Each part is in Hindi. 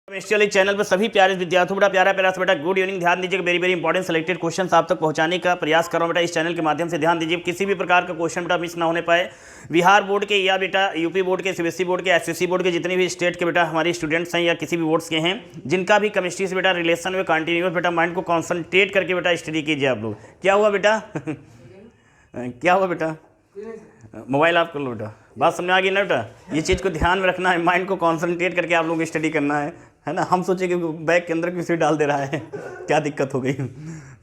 केमिस्ट्री चैनल पर सभी प्यारे विद्यार्थियों बेटा प्यारा प्यारा से बेटा गुड इवनिंग। ध्यान दीजिएगा, very very important selected question आप तक पहुंचाने का प्रयास कर रहा हूं बेटा इस चैनल के माध्यम से। ध्यान दीजिए, किसी भी प्रकार का क्वेश्चन बेटा मिस ना होने पाए। बिहार बोर्ड के या बेटा यूपी बोर्ड के, सीबीएसई बोर्ड के, एसएससी बोर्ड के, जितने भी स्टेट के बेटा हमारे स्टूडेंट्स हैं या किसी भी बोर्ड्स के हैं जिनका भी केमिस्ट्री से बेटा रिलेशन में कंटिन्यूस बेटा माइंड को कॉन्सनट्रेट करके बेटा स्टडी कीजिए आप लोग। क्या हुआ बेटा क्या हुआ बेटा? मोबाइल ऑफ कर लो बेटा। बात समझ आ गई ना बेटा? ये चीज़ को ध्यान में रखना है, माइंड को कंसंट्रेट करके आप लोगों को स्टडी करना है ना। हम सोचे कि बैग के अंदर किसी डाल दे रहा है क्या दिक्कत हो गई।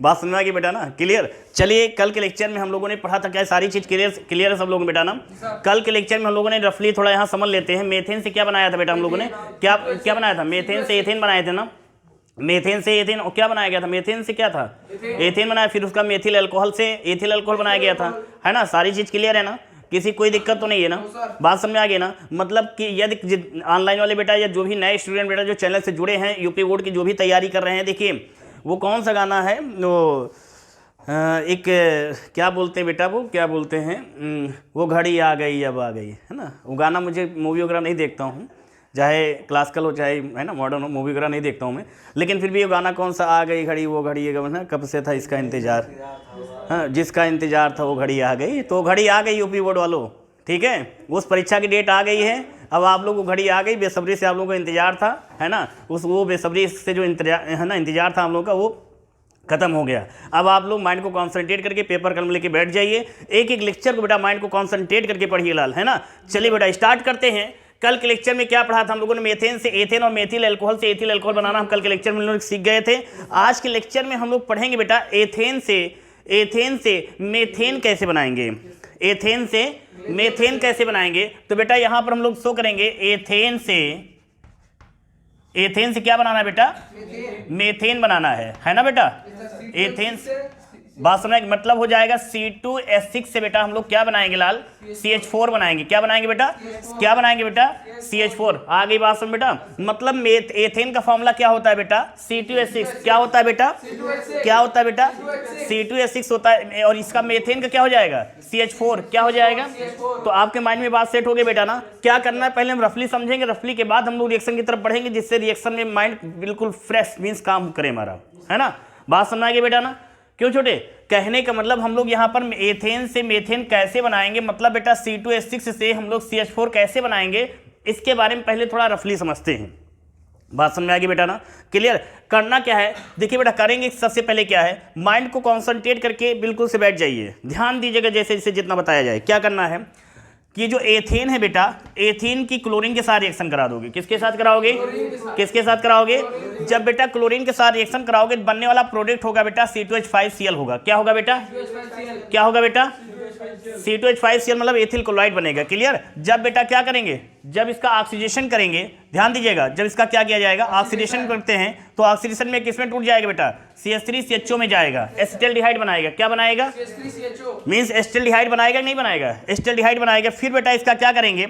बात समझ आ गई बेटा ना? क्लियर। चलिए, कल के लेक्चर में हम लोगों ने पढ़ा था क्या सारी चीज़ क्लियर है सब लोगों बेटा ना? कल के लेक्चर में हम लोगों ने रफली थोड़ा यहाँ समझ लेते हैं। मेथेन से क्या बनाया था बेटा हम लोगों ने? क्या बनाया था? मेथेन से एथेन बनाए थे ना। मेथेन से एथेन और क्या बनाया गया था? मेथेन से क्या था? एथेन बनाया। फिर उसका मेथिल अल्कोहल से एथिल अल्कोहल बनाया गया था, है ना। सारी चीज़ क्लियर है ना? किसी कोई दिक्कत तो नहीं है ना? बात समझ आ गई ना? मतलब कि यदि ऑनलाइन वाले बेटा या जो भी नए स्टूडेंट बेटा जो चैनल से जुड़े हैं, यूपी बोर्ड की जो भी तैयारी कर रहे हैं, देखिए वो कौन सा गाना है वो एक क्या बोलते हैं बेटा, वो क्या बोलते हैं, वो घड़ी आ गई अब आ गई, है ना। वो गाना मुझे मूवी वगैरह नहीं देखता हूँ, चाहे क्लासिकल हो चाहे है ना मॉडर्न हो, मूवी वगैरह नहीं देखता हूँ मैं, लेकिन फिर भी ये गाना कौन सा, आ गई घड़ी वो घड़ी है, कब से था इसका इंतजार, हाँ जिसका इंतजार था वो घड़ी आ गई। तो घड़ी आ गई यूपी बोर्ड वालों, ठीक है। उस परीक्षा की डेट आ गई है, अब आप लोगों को घड़ी आ गई, बेसब्री से आप लोगों को इंतजार था, है ना। वो बेसब्री से जो इंतजार था हम लोगों का वो खत्म हो गया। अब आप लोग माइंड को कॉन्सेंट्रेट करके पेपर कलम लेके बैठ जाइए, एक एक लेक्चर को बेटा माइंड को कॉन्सेंट्रेट करके पढ़िए लाल, है ना। चलिए बेटा स्टार्ट करते हैं। कल के लेक्चर में क्या पढ़ा था हम लोगों ने? मेथेन से एथेन और मेथिल अल्कोहल से एथिल अल्कोहल बनाना हम कल के लेक्चर में लोग सीख गए थे। आज के लेक्चर में हम लोग पढ़ेंगे बेटा एथेन से मेथेन कैसे बनाएंगे। एथेन से मेथेन कैसे बनाएंगे? तो बेटा यहां पर हम लोग शो करेंगे एथेन से क्या बनाना है बेटा? मेथेन बनाना है ना बेटा। एथेन बात समझ मतलब हो जाएगा C2H6 से बेटा हम लोग क्या बनाएंगे लाल? CH4 बनाएंगे। क्या बनाएंगे बेटा? क्या बनाएंगे बेटा? CH4। आ गई बात समझ बेटा? मतलब एथेन का फॉर्मूला क्या होता है बेटा? C2H6। क्या होता है बेटा? क्या होता है बेटा? C2H6 होता है। और इसका मेथेन का क्या हो जाएगा? CH4। क्या हो जाएगा? तो आपके माइंड में बात सेट हो गई बेटा ना। क्या करना है, पहले हम रफली समझेंगे, रफली के बाद हम लोग रिएक्शन की तरफ बढ़ेंगे, जिससे रिएक्शन में माइंड बिल्कुल फ्रेश मीन्स काम करे हमारा, है ना। बात समझ आ गई बेटा ना? क्यों छोटे? कहने का मतलब हम लोग यहाँ पर एथेन से मेथेन कैसे बनाएंगे, मतलब बेटा C2H6 से हम लोग CH4 कैसे बनाएंगे, इसके बारे में पहले थोड़ा रफली समझते हैं। बात समझ में आ गई बेटा ना? क्लियर। करना क्या है देखिए बेटा, करेंगे सबसे पहले क्या है, माइंड को कॉन्सेंट्रेट करके बिल्कुल से बैठ जाइए, ध्यान दीजिएगा जैसे जैसे जितना बताया जाए। क्या करना है कि जो एथेन है बेटा, एथेन की क्लोरीन के साथ रिएक्शन करा दोगे। किसके साथ कराओगे? किसके साथ कराओगे? जब बेटा क्लोरीन के साथ रिएक्शन कराओगे बनने वाला प्रोडक्ट होगा बेटा C2H5Cl होगा। क्या होगा बेटा? क्या होगा बेटा? C2H5Cl मतलब एथिल क्लोराइड बनेगा। क्लियर। जब बेटा क्या करेंगे, जब इसका ऑक्सीडेशन करेंगे, ध्यान दीजिएगा, जब इसका क्या किया जाएगा, ऑक्सीडेशन करते हैं, तो ऑक्सीडेशन में किसमें टूट जाएगा बेटा? CH3CHO में जाएगा, एसिटाल्डिहाइड बनाएगा। क्या बनाएगा? मीन्स एसिटाल्डिहाइड बनाएगा नहीं बनाएगा? एसिटाल्डिहाइड बनाएगा। फिर बेटा इसका क्या करेंगे?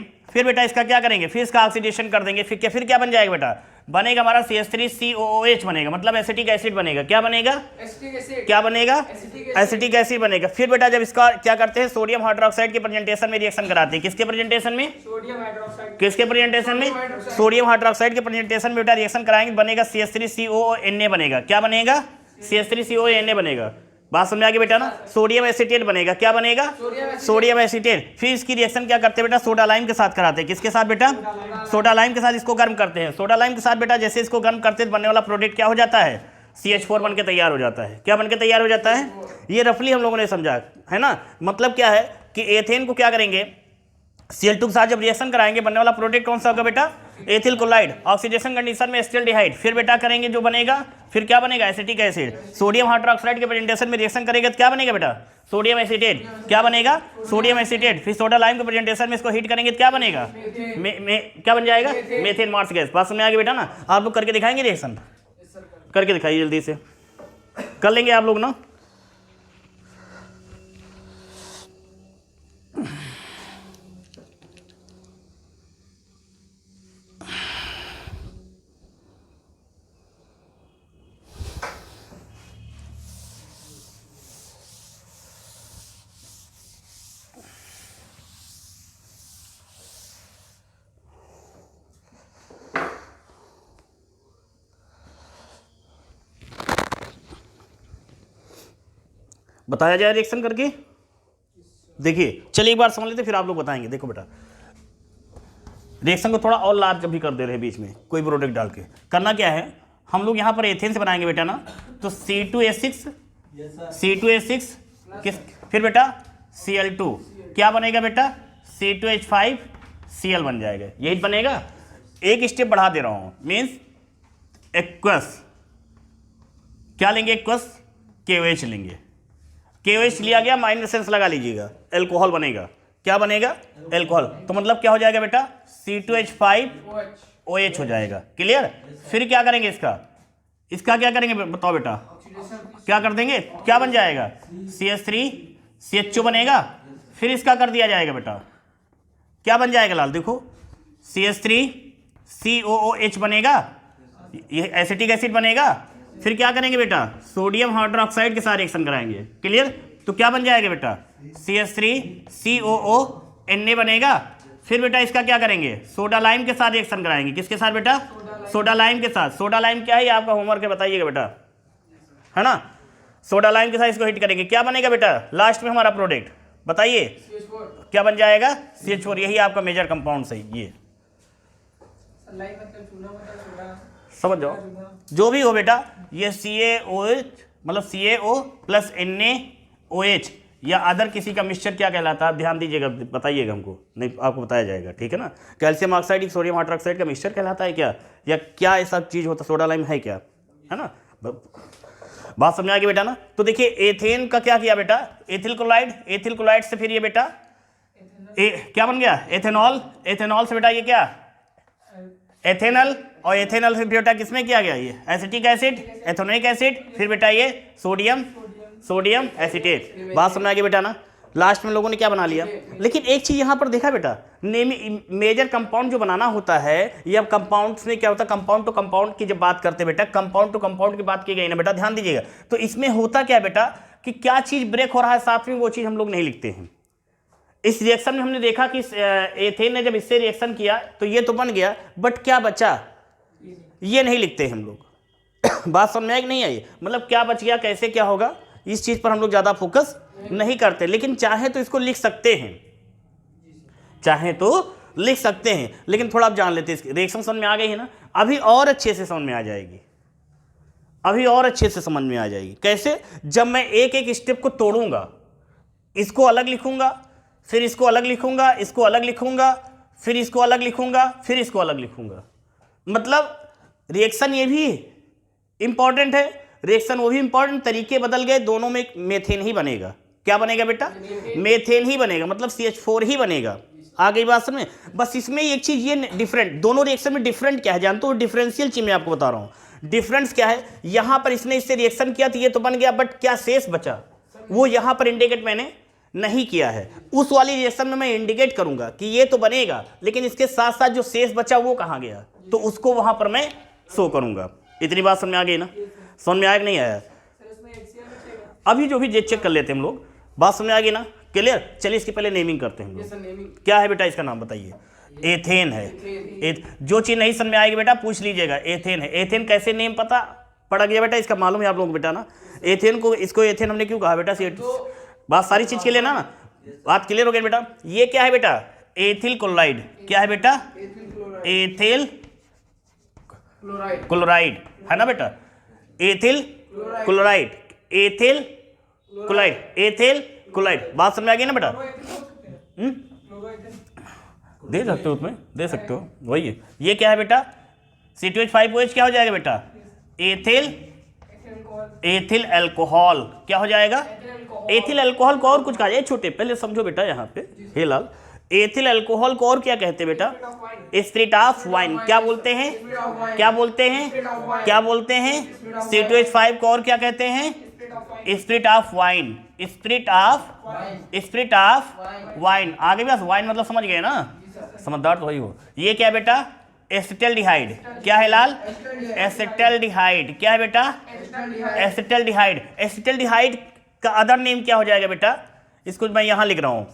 फिर इसका ऑक्सीडेशन कर देंगे। फिर क्या बन जाएगा बेटा? बनेगा हमारा CH3COOH बनेगा, मतलब एसिटिक एसिड बनेगा। क्या बनेगा? क्या बनेगा? एसिटिक एसिड बनेगा। फिर बेटा जब इसका क्या करते हैं, सोडियम हाइड्रोक्साइड के प्रेजेंटेशन में रिएक्शन कराते हैं। किसके प्रेजेंटेशन में? किसके प्रेजेंटेशन में? सोडियम हाइड्रोक्साइड के प्रेजेंटेशन में बेटा रिएक्शन कराएंगे, बनेगा CH3COONA बनेगा। क्या बनेगा? CH3COONA बनेगा। बात समझ आ गई बेटा ना? सोडियम एसीटेट बनेगा। क्या बनेगा? Sodium acetate. फिर इसकी रिएक्शन क्या करते हैं बेटा? सोडा लाइम के साथ कराते हैं। किसके साथ बेटा? सोडा लाइम के साथ इसको गर्म करते हैं। सोडा लाइम के साथ बेटा जैसे इसको गर्म करते हैं बनने वाला प्रोडक्ट क्या हो जाता है? CH4 बन के तैयार हो जाता है। क्या बन के तैयार हो जाता है? ये रफली हम लोगों ने समझा, है ना। मतलब क्या है कि एथेन को क्या करेंगे, Cl2 के साथ जब रिएक्शन कराएंगे बनने वाला प्रोडक्ट कौन सा होगा बेटा? Ethyl chloride. ऑक्सीडेशन कंडीशन में एसिटाल्डिहाइड। फिर बेटा करेंगे जो बनेगा, फिर क्या बनेगा? Acetic acid. सोडियम हाइड्रोक्साइड के प्रेजेंटेशन में रिएक्शन करेगा तो क्या बनेगा बेटा? Sodium acetate. क्या बनेगा? Sodium acetate. फिर सोडा लाइम के प्रेजेंटेशन में इसको हीट करेंगे तो क्या बनेगा? क्या बन जाएगा? Methane marsh gas. बात समझ में आ गई बेटा ना? आप लोग करके दिखाएंगे रिएक्शन? करके दिखाइए जल्दी से, कर लेंगे आप लोग ना। बताया जाए रिएक्शन करके। देखिए चलिए एक बार समझ लेते फिर आप लोग बताएंगे। देखो बेटा रिएक्शन को थोड़ा और लार्ज भी कर दे रहे हैं बीच में कोई प्रोडक्ट डाल के। करना क्या है, हम लोग यहाँ पर एथेन से बनाएंगे बेटा ना, तो C2H6 किस, फिर बेटा Cl2 क्या बनेगा बेटा, C2H5Cl बन जाएगा, यही बनेगा। एक स्टेप बढ़ा दे रहा हूँ, मीन्स एक्वस क्या लेंगे, एक्वस KOH लेंगे। KOH लिया गया, माइनस सेंस लगा लीजिएगा, एल्कोहल बनेगा। क्या बनेगा, एल्कोहल। तो मतलब क्या हो जाएगा बेटा, C2H5OH हो जाएगा। क्लियर। फिर क्या करेंगे इसका क्या करेंगे बताओ बेटा, क्या कर देंगे, क्या बन जाएगा, CH3CHO बनेगा। फिर इसका कर दिया जाएगा बेटा, क्या बन जाएगा लाल, देखो CH3COOH बनेगा, ये एसिटिक एसिड बनेगा। फिर क्या करेंगे बेटा, सोडियम हाइड्रोक्साइड के साथ रिएक्शन कराएंगे। क्लियर। तो क्या बन जाएगा बेटा, CH3COONA बनेगा। फिर बेटा इसका क्या करेंगे, सोडा लाइम के साथ रिएक्शन कराएंगे। किसके साथ बेटा, सोडा लाइम के साथ। सोडा लाइम क्या है, ये आपका होमवर्क है, बताइएगा बेटा, है ना। सोडा लाइम के साथ इसको हिट करेंगे, क्या बनेगा बेटा, लास्ट में हमारा प्रोडक्ट बताइए क्या बन जाएगा, CH4। यही आपका मेजर कंपाउंड सही, ये समझ जाओ। जो भी हो बेटा, ये CaOH मतलब CaO प्लस NaOH या अदर किसी का मिक्सचर क्या कहलाता है, ध्यान दीजिएगा, बताइएगा हमको, नहीं आपको बताया जाएगा, ठीक है ना। कैल्शियम ऑक्साइड सोडियम हाइड्रोक्साइड का मिक्सचर कहलाता है क्या, या क्या ऐसा चीज़ होता, सोडा लाइम है क्या, है ना। बात समझ आ गई बेटा ना। तो देखिए एथेन का क्या किया बेटा, एथिल क्लोराइड से फिर ये बेटा क्या बन गया, एथेनॉल। एथेनॉल से बेटा ये क्या, एथेनल, और एथेनल से बेटा किसमें किया गया, ये एसिटिक एसिड, एथेनोइक एसिड। फिर बेटा ये सोडियम एसीटेट। बात समझ आ गई बेटा ना। लास्ट में लोगों ने क्या बना लिया, लेकिन एक चीज यहां पर देखा बेटा, मेजर कंपाउंड जो बनाना होता है, ये अब कंपाउंड्स में क्या होता है, कंपाउंड टू कंपाउंड की जब बात करते हैं बेटा, कंपाउंड टू कंपाउंड की बात की गई ना बेटा, ध्यान दीजिएगा। तो इसमें होता क्या बेटा कि क्या चीज ब्रेक हो रहा है साथ में, वो चीज हम लोग नहीं लिखते हैं। इस रिएक्शन में हमने देखा कि एथेन ने जब इससे रिएक्शन किया तो ये तो बन गया, बट क्या बचा, ये नहीं लिखते हम लोग। बात समझ में आई कि नहीं आई, मतलब क्या बच गया, कैसे क्या होगा, इस चीज पर हम लोग ज्यादा फोकस नहीं करते। लेकिन चाहे तो इसको लिख सकते हैं, चाहे तो लिख सकते हैं, लेकिन थोड़ा आप जान लेते हैं। रिएक्शन समझ में आ गई है ना, अभी और अच्छे से समझ में आ जाएगी, अभी और अच्छे से समझ में आ जाएगी। कैसे, जब मैं एक एक स्टेप को तोड़ूंगा, इसको अलग लिखूंगा, फिर इसको अलग लिखूंगा, इसको अलग लिखूंगा, फिर इसको अलग लिखूंगा, फिर इसको अलग लिखूंगा। मतलब रिएक्शन ये भी इंपॉर्टेंट है, रिएक्शन वो भी इंपॉर्टेंट, तरीके बदल गए, दोनों में मेथेन ही बनेगा। क्या बनेगा बेटा, मेथेन ही बनेगा, मतलब CH4 ही बनेगा। आ गई बात समझ में। बस इसमें एक चीज ये डिफरेंट, दोनों रिएक्शन में डिफरेंट क्या है जानते हो, डिफरेंशियल चीज मैं आपको बता रहा हूं। डिफरेंस क्या है, यहां पर इसने इससे रिएक्शन किया तो ये तो बन गया, बट क्या शेष बचा, वो यहां पर इंडिकेट मैंने नहीं किया है। उस वाली रिएक्शन में मैं इंडिकेट करूंगा कि ये तो बनेगा, लेकिन इसके साथ साथ जो शेष बचा वो कहां गया, तो उसको वहां पर मैं शो करूंगा। इतनी बात समझ में आ गई ना, समझ में आया कि नहीं आया। अभी जो भी जे चेक कर लेते हैं हम लोग, बात समझ में आ गई ना, क्लियर। चलिए इसकी पहले नेमिंग करते हैं हम लोग। क्या है बेटा इसका नाम बताइए, एथेन है। जो चीज नहीं समझ में आएगी बेटा पूछ लीजिएगा, एथेन है। एथेन कैसे नेम पता पड़ गया बेटा, इसका मालूम है आप लोगों को बेटा ना। एथेन को, इसको एथेन हमने क्यों कहा बेटा, बात सारी चीज के लिए ना, बात क्लियर हो गई बेटा। ये क्या है बेटा, एथिल क्लोराइड। क्या है बेटा, एथिल क्लोराइड, है ना बेटा, ethyl chloride, ethyl chloride, ethyl chloride. बात समझ आ गई ना बेटा। दे सकते हो उसमें, दे सकते हो, वही है। ये क्या है बेटा, C2H5OH क्या हो जाएगा बेटा, एथिल अल्कोहल। क्या हो जाएगा, एथिल अल्कोहल को और कुछ कहा जाए, छोटे पहले समझो बेटा यहाँ पे, हे लाल, एथिल अल्कोहल को और क्या कहते हैं बेटा, स्पिरिट ऑफ वाइन। क्या बोलते हैं, क्या बोलते हैं, क्या बोलते हैं, C2H5 को और क्या कहते हैं, spirit of wine, spirit of wine. आगे बस वाइन मतलब समझ गए ना, समझदार तो वही हो। ये क्या बेटा, एसिटल्डिहाइड। क्या है लाल, एसिटल्डिहाइड। क्या है बेटा, एसिटल्डिहाइड। एसिटल्डिहाइड का अदर नेम क्या हो जाएगा बेटा, इसको मैं यहां लिख रहा हूं,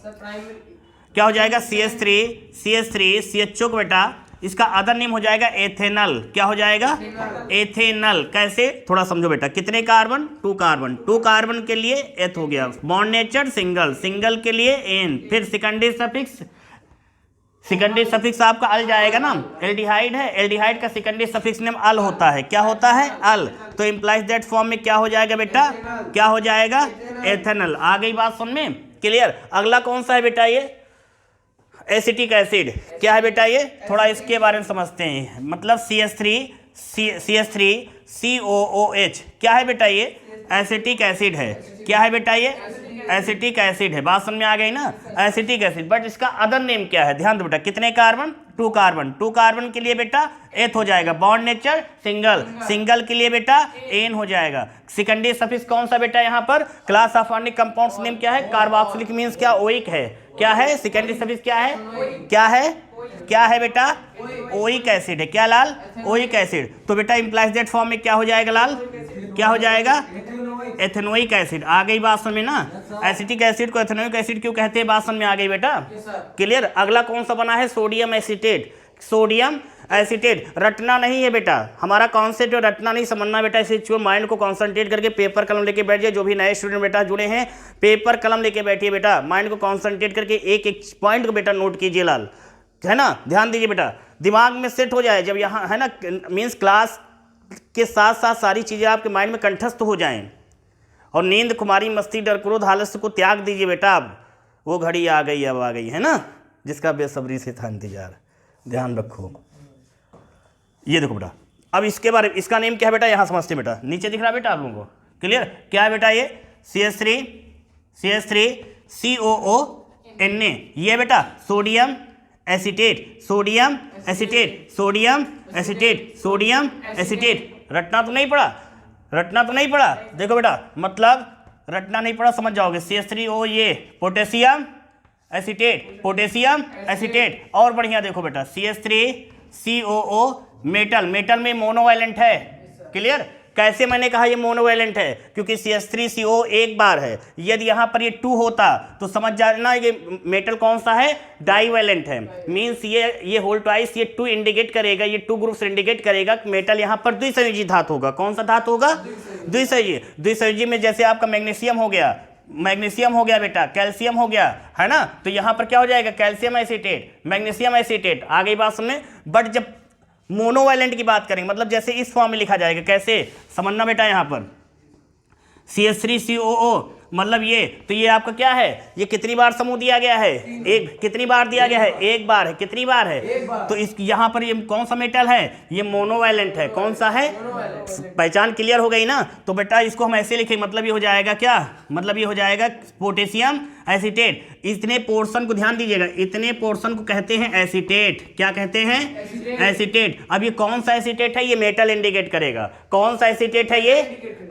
क्या हो जाएगा, CH3 CHO को बेटा इसका अदर नेम हो जाएगा एथेनल। क्या हो जाएगा? एथेनल। कैसे? थोड़ा समझो बेटा। कितने कार्बन? 2 कार्बन। 2 कार्बन के लिए एथ हो गया। बॉन्ड नेचर सिंगल, सिंगल के लिए एन। फिर सेकेंडरी सफिक्स, सेकेंडरी सफिक्स आपका अल जाएगा ना। एल्डिहाइड है, एल्डिहाइड का सेकेंडरी सफिक्स नेम अल होता है। क्या होता है? अल। तो इंप्लाइज दैट फॉर्म में क्या हो जाएगा बेटा? क्या हो जाएगा? एथेनल। आ गई बात समझ में? क्लियर। अगला कौन सा है बेटा? ये एसिटिक एसिड। क्या है बेटा ये? थोड़ा इसके बारे में समझते हैं। मतलब CH3COOH क्या है बेटा? ये एसिटिक एसिड है। क्या है बेटा? ये एसिटिक एसिड है। बात समझ में आ गई ना? Acetic acid. बट इसका अदर नेम क्या है? ध्यान दो बेटा। कितने कार्बन? 2 कार्बन। 2 कार्बन के लिए बेटा एथ हो जाएगा। बॉन्ड नेचर सिंगल, सिंगल के लिए बेटा एन हो जाएगा। सेकेंडरी सफिक्स कौन सा बेटा? यहाँ पर class of organic compounds name क्या है? कार्बोक्सिलिक मींस क्या? ओइक है। क्या है? सेकेंडरी सफिक्स क्या है? क्या है? क्या है बेटा? ओइक एसिड है। क्या लाल? Oic acid. तो बेटा इंप्लाइज दैट फॉर्म में क्या हो जाएगा लाल? क्या हो जाएगा? Ethanoic acid. आ गई बात समझ में ना? एसिटिक एसिड को एथेनोइक एसिड क्यों कहते हैं? बात समझ में आ गई बेटा? क्लियर। अगला कौन सा बना है? Sodium acetate. Sodium acetate. रटना नहीं है बेटा, हमारा कॉन्सेप्ट रटना नहीं, समझना बेटा। इसे माइंड को कॉन्सेंट्रेट करके पेपर कलम लेके बैठ जाए। जो भी नए स्टूडेंट बेटा जुड़े हैं, पेपर कलम लेके बैठिए बेटा। माइंड को कॉन्सेंट्रेट करके एक एक पॉइंट को बेटा नोट कीजिए लाल, है ना? ध्यान दीजिए बेटा, दिमाग में सेट हो जाए जब यहाँ, है ना? मीन्स क्लास के साथ साथ सारी चीज़ें आपके माइंड में कंठस्थ हो जाएं। और नींद, खुमारी, मस्ती, डर, क्रोध, आलस्य को त्याग दीजिए बेटा। अब वो घड़ी आ गई, अब आ गई, है ना? जिसका बेसब्री से था इंतजार। ध्यान रखो। ये देखो बेटा, अब इसके बारे में, इसका नेम क्या है बेटा? यहाँ समझते बेटा। नीचे दिख रहा है बेटा आप लोगों को? क्लियर। क्या है बेटा? ये CH3COONA। ये बेटा sodium acetate, sodium acetate, sodium acetate, sodium acetate. रटना तो नहीं पड़ा? रटना तो नहीं पड़ा? देखो बेटा, मतलब रटना नहीं पड़ा, समझ जाओगे। CH3O ये पोटेशियम एसीटेट, पोटेशियम एसीटेट। और बढ़िया देखो बेटा, CH3COO मेटल। मेटल में मोनोवैलेंट है। क्लियर। कैसे मैंने कहा ये मोनोवैलेंट है? क्योंकि CH3CO एक बार है। यदि यहाँ पर ये 2 होता तो समझ जाना ये मेटल कौन सा है? डाईवैलेंट है। मीन्स ये होल ट्वाइस ये 2 इंडिकेट करेगा, ये 2 ग्रुप्स इंडिकेट करेगा कि मेटल यहाँ पर द्विसंयोजी धातु होगा। कौन सा धातु होगा? द्विसंयोजी। द्विसंयोजी में जैसे आपका मैग्नीशियम हो गया, मैग्नीशियम हो गया बेटा, कैल्शियम हो गया, है ना? तो यहाँ पर क्या हो जाएगा? Calcium acetate, magnesium acetate. आ गई बात समझ? बट जब मोनोवैलेंट की बात करेंगे, मतलब जैसे इस फॉर्म में लिखा जाएगा। कैसे समझना बेटा? यहाँ पर CH3COO मतलब ये, तो ये आपका क्या है? ये कितनी बार समूह दिया गया है? एक। कितनी बार दिया गया है? एक बार है। कितनी बार है? तो इस यहाँ पर ये कौन सा मेटल है? ये मोनोवैलेंट है। कौन सा है? पहचान क्लियर हो गई ना? तो बेटा इसको हम ऐसे लिखें, मतलब ये हो जाएगा क्या? मतलब ये हो जाएगा पोटेशियम एसीटेट। इतने पोर्शन को ध्यान दीजिएगा, इतने पोर्शन को कहते हैं एसीटेट। क्या कहते हैं? एसीटेट। अब ये कौन सा एसीटेट है? ये मेटल इंडिकेट करेगा। कौन सा एसीटेट है ये?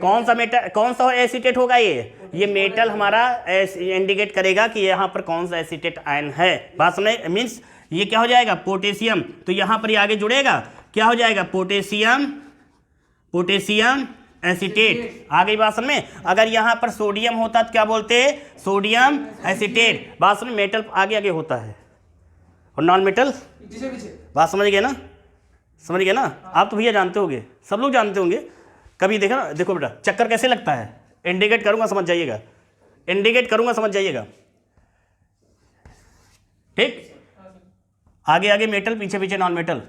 कौन सा मेटल, कौन सा एसीटेट होगा? ये मेटल हमारा इंडिकेट करेगा कि यहाँ पर कौन सा एसीटेट आयन है। बात समझ? मीन्स ये क्या हो जाएगा? पोटेशियम। तो यहाँ पर ये आगे जुड़ेगा, क्या हो जाएगा? Potassium, potassium acetate. आ गई बात समझ में? अगर यहाँ पर सोडियम होता तो क्या बोलते? Sodium acetate. बात समझ? मेटल आगे आगे होता है और नॉन मेटल। बात समझ गए ना? समझ गए ना? आप तो भैया जानते होंगे, सब लोग जानते होंगे। कभी देखा ना? देखो बेटा चक्कर कैसे लगता है, इंडिकेट करूंगा समझ जाइएगा, इंडिकेट करूंगा समझ जाइएगा। ठीक। आगे आगे मेटल, पीछे पीछे नॉन मेटल।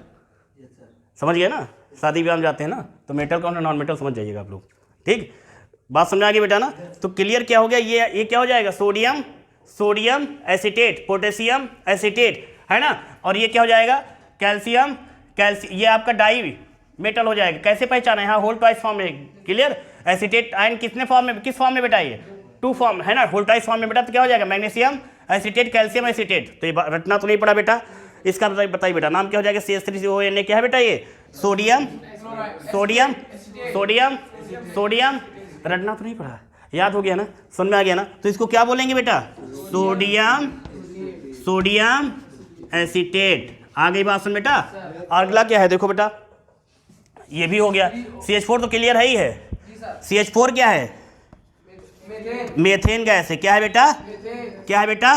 समझ गए ना? शादी ब्याह में जाते हैं ना, तो मेटल कौन है, नॉन मेटल समझ जाइएगा आप लोग। ठीक। बात समझ आ गई बेटा ना? तो क्लियर क्या हो गया? ये क्या हो जाएगा? Sodium, sodium acetate, potassium acetate, है ना? और ये क्या हो जाएगा? कैल्शियम, ये आपका डाई मेटल हो जाएगा। कैसे पहचाना? यहाँ होल ट्वाइस फॉर्म में। क्लियर। एसीटेट आयन कितने फॉर्म में, किस फॉर्म में बेटा? ये 2 फॉर्म है ना, होल ट्वाइस फॉर्म में बेटा। तो क्या हो जाएगा? Magnesium acetate, calcium acetate. तो ये रटना तो नहीं पड़ा बेटा। इसका बताइए बेटा, नाम क्या हो जाएगा? CH3CONA। क्या है बेटा? ये सोडियम, सोडियम, सोडियम, सोडियम। रटना तो नहीं पड़ा, याद हो गया ना? समझ में आ गया ना? तो इसको क्या बोलेंगे बेटा? Sodium, sodium acetate. आ गई बात सुन बेटा? अगला क्या है? देखो बेटा, ये भी हो गया। CH4 तो क्लियर है ही है। CH4 क्या है? मेथेन गैस है। क्या है बेटा? क्या है बेटा?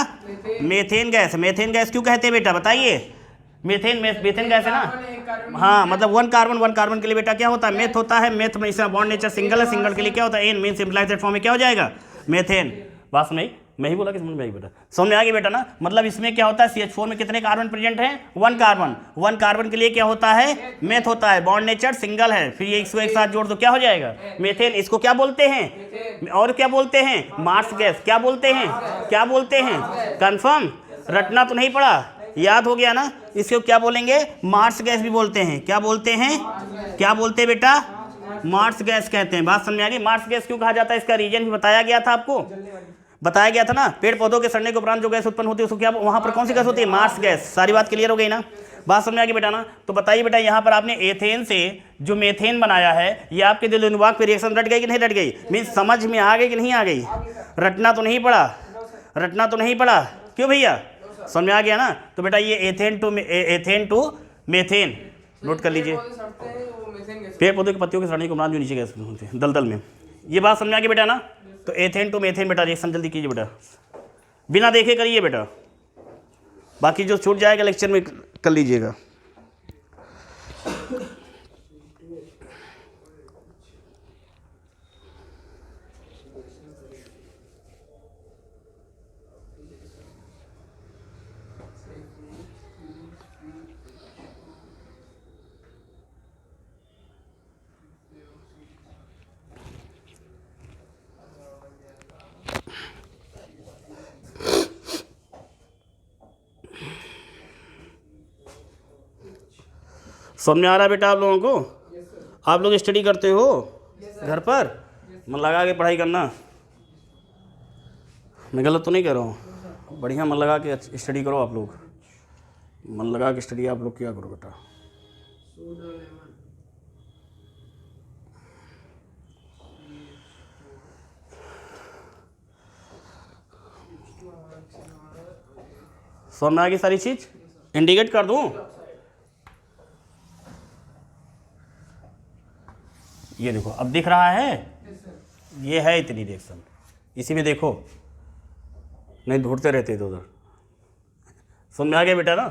Methane gas. मेथेन गैस क्यों कहते हैं बेटा? बताइए। मेथेन मेथेन गैस है ना, हाँ मतलब वन कार्बन के लिए बेटा क्या होता है, मेथ होता है। मेथ में इसका बॉन्ड नेचर सिंगल है, सिंगल के लिए क्या होता है, एन, मीन सिंपलाइज्ड फॉर्म में क्या हो जाएगा, मेथेन। बात समझ, मैं ही बोला कि समझ में आई बेटा, समझ में आ गई बेटा ना। मतलब इसमें क्या होता है, CH4 में कितने कार्बन प्रेजेंट हैं, वन कार्बन के लिए क्या होता है, मेथ होता है, बॉन्ड नेचर सिंगल है, फिर ये इसको एक साथ जोड़ दो क्या हो जाएगा, मेथेन। इसको क्या बोलते हैं, और क्या बोलते हैं, मार्स गैस। क्या बोलते हैं, क्या बोलते हैं, कंफर्म, रटना तो नहीं पड़ा, याद हो गया ना। इसको क्या बोलेंगे, मार्स गैस भी बोलते हैं। क्या बोलते हैं, क्या बोलते हैं बेटा, मार्स गैस कहते हैं। बात समझ आ गई। मार्स गैस क्यों कहा जाता है, इसका रीजन भी बताया गया था आपको, बताया गया था ना। पेड़ पौधों के सड़ने के उपरांत जो गैस उत्पन्न होती है उसको क्या, वहां पर कौन सी गैस होती है, मार्स गैस। सारी बात क्लियर हो गई ना, बात समझ आ गई बेटा ना। तो बताइए बेटा, यहाँ पर आपने एथेन से जो मेथेन बनाया है, ये आपके दिल दिमाग पे रिएक्शन रट गई कि नहीं रट गई, मीन समझ में आ गई कि नहीं आ गई, रटना तो नहीं पड़ा, रटना तो नहीं पड़ा, क्यों भैया, समझ में आ गया ना। तो बेटा ये एथेन टू मेथेन नोट कर लीजिए। पेड़ पौधे के पत्तियों के सड़ने के उपरांत जो नीचे गैस होते हैं दलदल में, ये बात समझ आ गई बेटा ना। तो एथेन टू मेथेन बेटा रिएक्शन जल्दी कीजिए बेटा, बिना देखे करिए बेटा, बाकी जो छूट जाएगा लेक्चर में कर लीजिएगा। समझ में आ रहा है बेटा आप लोगों को, आप लोग स्टडी करते हो घर पर, मन लगा के पढ़ाई करना, मैं गलत तो नहीं कह रहा हूँ, बढ़िया मन लगा के स्टडी करो आप लोग, मन लगा के स्टडी आप लोग क्या करो बेटा। समझ में आ गई सारी चीज, इंडिकेट कर दूं, ये देखो अब दिख रहा है, ये है इतनी रिएक्शन, इसी में देखो, नहीं ढूंढते रहते इधर उधर। समझ में आ गया बेटा ना।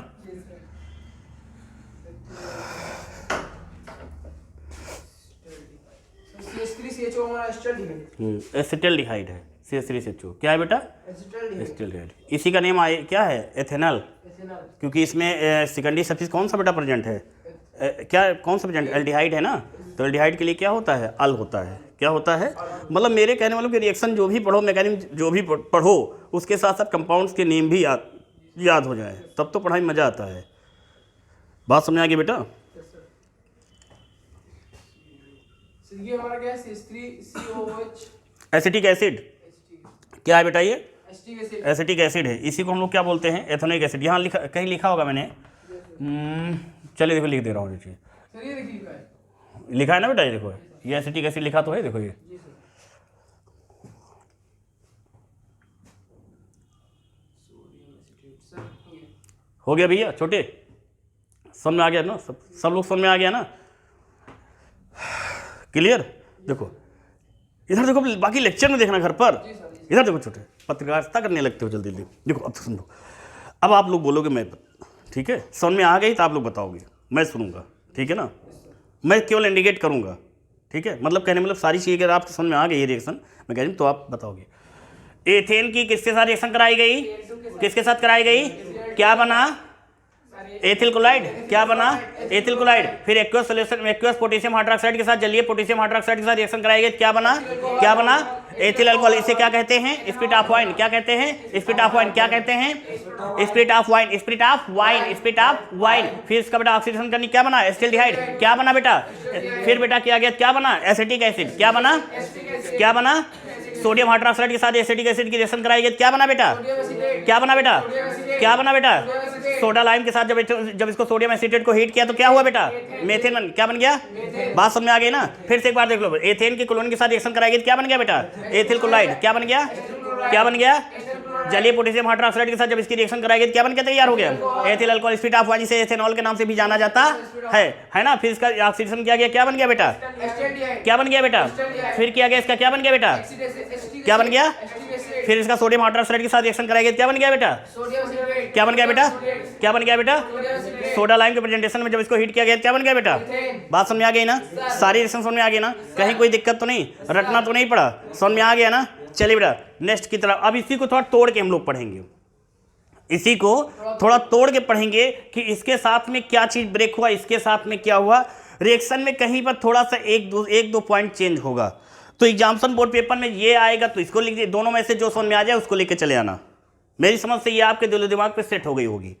एसिटल्डिहाइड है, CH3CHO क्या है बेटा, एसिटल्डिहाइड। इसी का नेम क्या है, एथेनॉल, क्योंकि इसमें सेकेंडरी सब्सिस कौन सा बेटा प्रेजेंट है, क्या कौन सा प्रेजेंट, एल्डिहाइड है ना। तो एल्डिहाइड के लिए क्या होता है, अल होता है, क्या होता है, मतलब मेरे कहने वालों के रिएक्शन जो भी पढ़ो, मैकेनिज्म जो भी पढ़ो, उसके साथ साथ कंपाउंड्स के नेम भी याद हो जाए, तब तो पढ़ाई में मज़ा आता है। बात समझ आ गई बेटा। एसिटिक एसिड क्या है बेटा, ये एसिटिक एसिड है, इसी को हम लोग क्या बोलते हैं, एथेनोइक एसिड। यहाँ कहीं लिखा होगा मैंने, चलिए देखो लिख दे रहा हूँ, लिखा है ना बेटा, ये देखो ये एसिटिक एसिड लिखा तो है, देखो ये हो गया भैया छोटे, समझ में आ गया ना, सब लोग समझ में आ गया ना, क्लियर। देखो इधर देखो, बाकी लेक्चर में देखना घर पर, इधर देखो छोटे, पत्रकारिता करने लगते हो जल्दी जल्दी। देखो अब सुनो, अब आप लोग बोलोगे मैं, ठीक है, समझ में आ गई तो आप लोग बताओगे, मैं सुनूंगा, ठीक है ना, मैं केवल इंडिकेट करूंगा, ठीक है, मतलब कहने मतलब सारी चीज़ें अगर आपको समझ में आ गई ये रिएक्शन मैकेनिज्म तो आप बताओगे। एथेन की किसके साथ रिएक्शन कराई गई, किसके साथ कराई गई, क्या बना, एथिल क्लोराइड, क्या बना, एथिल क्लोराइड। फिर एक्वस सॉल्यूशन में एक्वस पोटेशियम हाइड्रोक्साइड के साथ जलीय पोटेशियम हाइड्रोक्साइड के साथ रिएक्शन कराई गई, क्या बना, क्या बना, एथिल अल्कोहल। इसे क्या कहते हैं, स्पिरिट ऑफ वाइन, क्या कहते हैं, स्पिरिट ऑफ वाइन, क्या कहते हैं, spirit of wine, spirit of wine, spirit of wine. फिर इसका बेटा ऑक्सीडेशन करनी, क्या बना, एसिटिल्डिहाइड, क्या बना बेटा, फिर बेटा किया गया, क्या बना, एसिटिक एसिड, क्या बना, क्या बना, सोडियम हाइड्रोक्साइड के साथ एसिटिक एसिड की रिएक्शन कराई गई, क्या बना बेटा, क्या बना बेटा, क्या बना बेटा, सोडा लाइम के साथ जब इसको सोडियम एसिटेट को हीट किया तो क्या हुआ बेटा, मेथेन बन, क्या बन गया, बात समझ में आ गई ना। फिर से एक बार देख लो, एथेन की क्लोरीन के साथ रिएक्शन कराई गई, क्या बन गया बेटा, एथिल क्लोराइड, क्या बन गया, क्या बन गया, जलीय पोटेशियम हाइड्रोक्साइड के साथ जब इसकी रिएक्शन कराई गई क्या बन के तैयार हो गया, ethyl alcohol, spirit of wine, जिसे एथेनॉल के नाम से भी जाना जाता है ना। फिर इसका ऑक्सीडेशन किया गया, क्या बन गया बेटा, क्या बन गया बेटा, फिर किया गया इसका, क्या बन गया बेटा, क्या बन गया, फिर इसका सोडियम हाइड्रोक्साइड के साथ रिएक्शन कराई गई, क्या बन गया बेटा, क्या बन गया बेटा, क्या बन गया बेटा, सोडा लाइम के प्रेजेंटेशन में जब इसको हीट किया गया क्या बन गया बेटा, बात समझ में आ गई ना, सारी रिएक्शन समझ में आ गई ना, कहीं कोई दिक्कत तो नहीं, रटना तो नहीं पड़ा, समझ में आ गया ना। चलिए बेटा नेक्स्ट की तरफ, अब इसी को थोड़ा तोड़ के हम लोग पढ़ेंगे, इसी को थोड़ा तोड़ के पढ़ेंगे कि इसके साथ में क्या चीज ब्रेक हुआ, इसके साथ में क्या हुआ, रिएक्शन में कहीं पर थोड़ा सा एक दो पॉइंट चेंज होगा। तो एग्जामिनेशन बोर्ड पेपर में ये आएगा तो इसको लिख दिए, दोनों में से जो समझ में आ जाए उसको लेके चले आना। मेरी समझ से ये आपके दिलो दिमाग पे सेट हो गई होगी,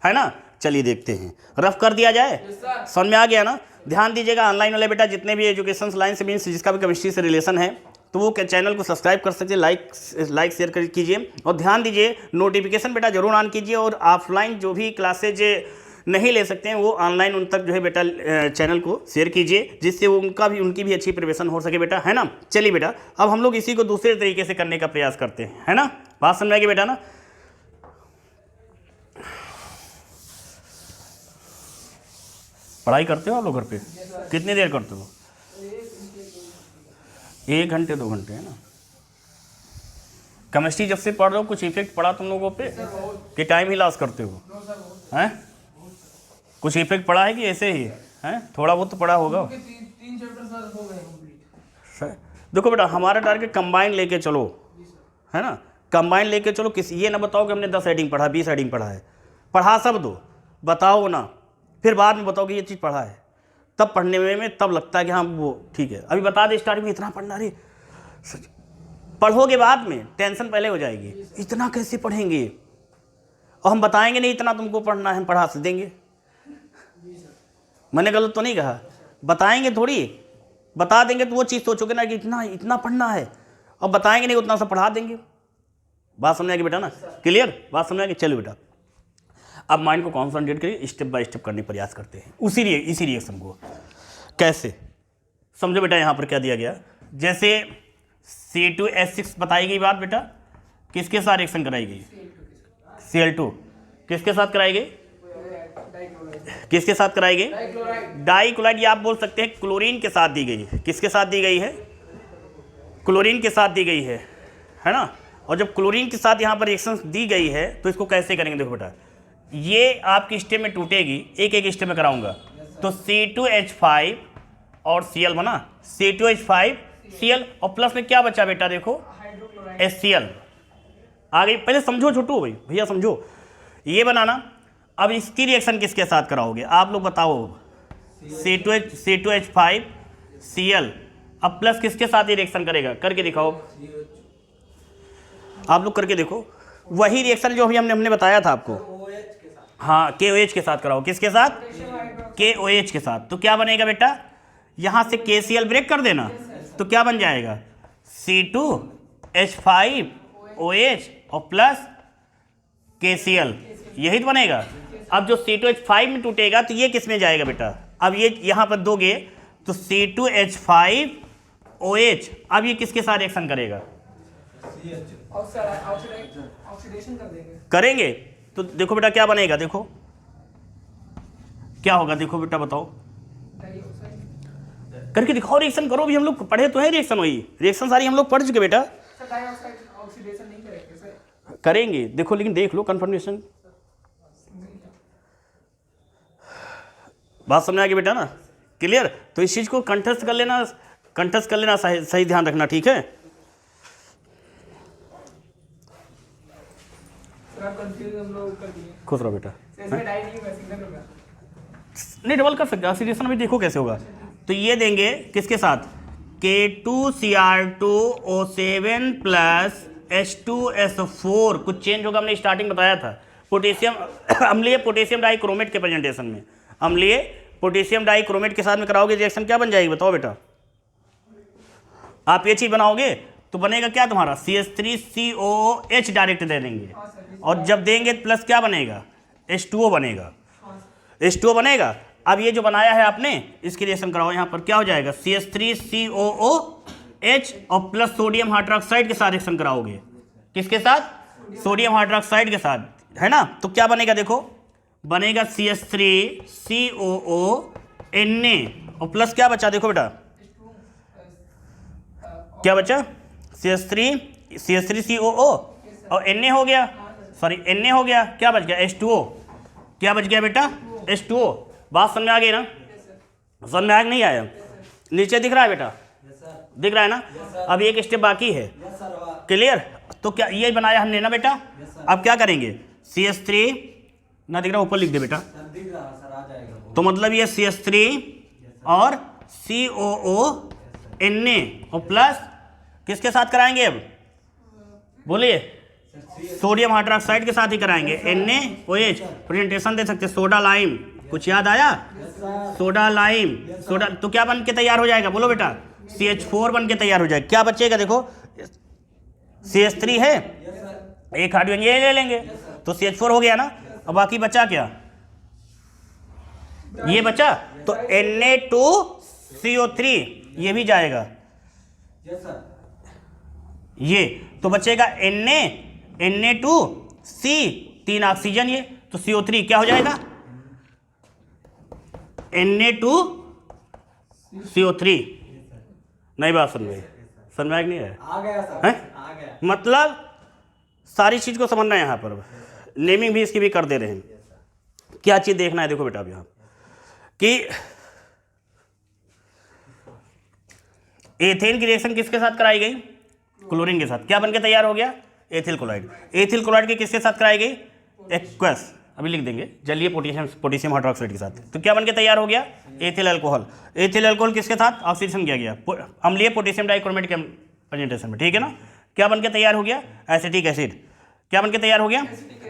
है ना। चलिए देखते हैं, रफ कर दिया जाए, समझ में आ गया ना। ध्यान दीजिएगा ऑनलाइन वाले बेटा, जितने भी एजुकेशन लाइन से मीन्स जिसका भी केमिस्ट्री से रिलेशन है तो वो चैनल को सब्सक्राइब कर सकते हैं, लाइक शेयर कीजिए, और ध्यान दीजिए नोटिफिकेशन बेटा जरूर ऑन कीजिए, और ऑफलाइन जो भी क्लासेज नहीं ले सकते हैं वो ऑनलाइन उन तक जो है बेटा चैनल को शेयर कीजिए, जिससे उनकी भी अच्छी प्रिपरेशन हो सके बेटा, है ना। चलिए बेटा अब हम लोग इसी को दूसरे तरीके से करने का प्रयास करते हैं, है ना, बात समझ आएगी बेटा ना। पढ़ाई करते हो आप लोग घर पे, कितनी देर करते हो, 1 घंटे 2 घंटे, है ना। केमिस्ट्री जब से पढ़ रहे हो कुछ इफेक्ट पड़ा तुम लोगों पे कि टाइम ही लॉस करते हो, हैं, कुछ इफेक्ट पड़ा है कि ऐसे ही हैं, थोड़ा बहुत तो पड़ा होगा। 3 चैप्टर सर हो गए कंप्लीट। देखो बेटा हमारा टारगेट कंबाइन लेके चलो, है ना, कंबाइन लेके चलो। किसी ये ना बताओ कि हमने 10 हेडिंग पढ़ा 20 हेडिंग पढ़ा है, पढ़ा सब दो, बताओ ना, फिर बाद में बताओ कि ये चीज़ पढ़ा है, तब पढ़ने में तब लगता है कि हाँ वो ठीक है। अभी बता दे स्टार्टिंग में इतना पढ़ना, रे पढ़ोगे बाद में टेंशन पहले हो जाएगी, इतना कैसे पढ़ेंगे, और हम बताएंगे नहीं इतना तुमको पढ़ना है, हम पढ़ा से देंगे। मैंने गलत तो नहीं कहा, बताएंगे थोड़ी, बता देंगे तो वो चीज़ सोचोगे ना कि इतना इतना पढ़ना है, और बताएंगे नहीं उतना सा पढ़ा देंगे। बात समझ आएगी बेटा ना, क्लियर, बात समझ आएगी। चलो बेटा अब माइंड को कॉन्संट्रेट करिए, स्टेप बाय स्टेप करने का प्रयास करते हैं इसी रिएक्शन को। कैसे समझो बेटा, यहाँ पर क्या दिया गया, जैसे C2H6 बताई गई बात बेटा, किसके साथ रिएक्शन कराई गई, Cl2 किसके साथ कराई गई, किसके साथ कराई गई, डाइक्लोराइड, या आप बोल सकते हैं क्लोरीन के साथ दी गई है। किसके साथ दी गई है, क्लोरीन के साथ दी गई है ना। और जब क्लोरीन के साथ यहाँ पर रिएक्शन दी गई है तो इसको कैसे करेंगे, देखो बेटा ये आपकी स्टेप में टूटेगी, एक एक स्टेप में कराऊंगा। तो C2H5 और Cl बना, C2H5 Cl, और प्लस में क्या बचा बेटा, देखो HCl आ गई। पहले समझो छोटू भाई, भैया समझो ये बनाना। अब इसकी रिएक्शन किसके साथ कराओगे आप लोग बताओ, C2H5 Cl, अब प्लस किसके साथ ये रिएक्शन करेगा, करके दिखाओ आप लोग, करके देखो वही रिएक्शन जो अभी हमने बताया था आपको। हाँ KOH के साथ कराओ, किसके साथ, KOH के साथ। तो क्या बनेगा बेटा, यहाँ से KCl ब्रेक कर देना, तो क्या बन जाएगा C2H5OH और प्लस KCl, यही तो बनेगा। अब जो C2H5 में टूटेगा तो ये किस में जाएगा बेटा, अब ये यहाँ पर दोगे तो C2H5OH, अब ये किसके साथ रिएक्शन करेगा, ऑक्सीडेशन कर देंगे, करेंगे। तो देखो बेटा क्या बनेगा, देखो क्या होगा, देखो बेटा बताओ, करके दिखाओ, रिएक्शन करो भी, हम लोग पढ़े तो है रिएक्शन, वही रिएक्शन सारी हम लोग पढ़ चुके बेटा। ऑक्सीडेशन नहीं करेंगे सर, करेंगे देखो, लेकिन देख लो कंफर्मेशन, बात समझ आ गई बेटा ना, क्लियर। तो इस चीज को कंठस्थ कर लेना, सही ध्यान रखना, ठीक है। खुश रहो बेटा, नहीं डबल कर सकते, ऑक्सीडेशन भी देखो कैसे होगा। तो ये देंगे किसके साथ, K2Cr2O7 प्लस H2SO4, कुछ चेंज होगा, हमने स्टार्टिंग बताया था। पोटेशियम अम्लीय पोटेशियम डाइक्रोमेट के प्रेजेंटेशन में, अम्लीय पोटेशियम डाइक्रोमेट के साथ में कराओगे रिएक्शन, क्या बन जाएगी बताओ बेटा। आप ये चीज बनाओगे तो बनेगा क्या तुम्हारा, CH3COOH डायरेक्ट दे देंगे, और जब देंगे प्लस क्या बनेगा, H2O बनेगा, H2O बनेगा। अब ये जो बनाया है आपने इसकी रिएक्शन कराओ, यहाँ पर क्या हो जाएगा, CH3COOH और प्लस सोडियम हाइड्रोक्साइड के साथ रिएक्शन कराओगे, किसके साथ, सोडियम हाइड्रोक्साइड के साथ, है ना। तो क्या बनेगा, देखो बनेगा CH3COO और प्लस क्या बचा, देखो बेटा क्या बचा, CH3COO और Na हो गया, सॉरी Na हो गया, क्या बच गया H2O, क्या बच गया बेटा H2O। बात समझ में आ गई ना, समझ में आ नहीं आया, नीचे दिख रहा है बेटा, दिख रहा है ना। अब एक स्टेप बाकी है, क्लियर। तो क्या ये बनाया हमने ना बेटा, अब क्या करेंगे CH3 ना दिख रहा, ऊपर लिख दे बेटा, तो मतलब ये CH3 और COO Na और प्लस किसके साथ कराएंगे अब बोलिए, सोडियम हाइड्रोक्साइड के साथ ही कराएंगे, NaOH। प्रेजेंटेशन दे सकते, सोडा लाइम, कुछ याद आया, सोडा लाइम, सोडा, तो क्या बन के तैयार हो जाएगा बोलो बेटा, CH4 बन के तैयार हो जाएगा। क्या बचेगा देखो, CH3 है, एक हाइड्रोजन ये ले लेंगे तो CH4 हो गया ना। अब बाकी बचा क्या, ये बचा, तो Na2CO3 ये भी जाएगा, ये तो बचेगा Na2C, 3 ऑक्सीजन ये, तो CO3 क्या हो जाएगा Na2CO3। नहीं बात समझ में, समझ में नहीं है, आ गया सर, है? आ गया। मतलब सारी चीज को समझना है यहाँ पर, नेमिंग भी इसकी भी कर दे रहे हैं। क्या चीज देखना है देखो बेटा, अब यहाँ कि एथेन की रिएक्शन किसके साथ कराई गई, क्लोरीन के साथ, क्या बनके तैयार हो गया एथिल क्लोराइड। एथिल क्लोराइड की किसके साथ कराई गई, एक्वस, अभी लिख देंगे, जलीय पोटेशियम हाइड्रोक्साइड के साथ, तो क्या बनके तैयार हो गया एथिल अल्कोहल। एथिल अल्कोहल किसके साथ ऑक्सीडेशन किया गया, अम्लीय पोटेशियम डाइक्रोमेट के प्रेजेंटेशन में, ठीक है ना। क्या बनके तैयार हो गया एसिटिक एसिड, क्या बनके तैयार हो गया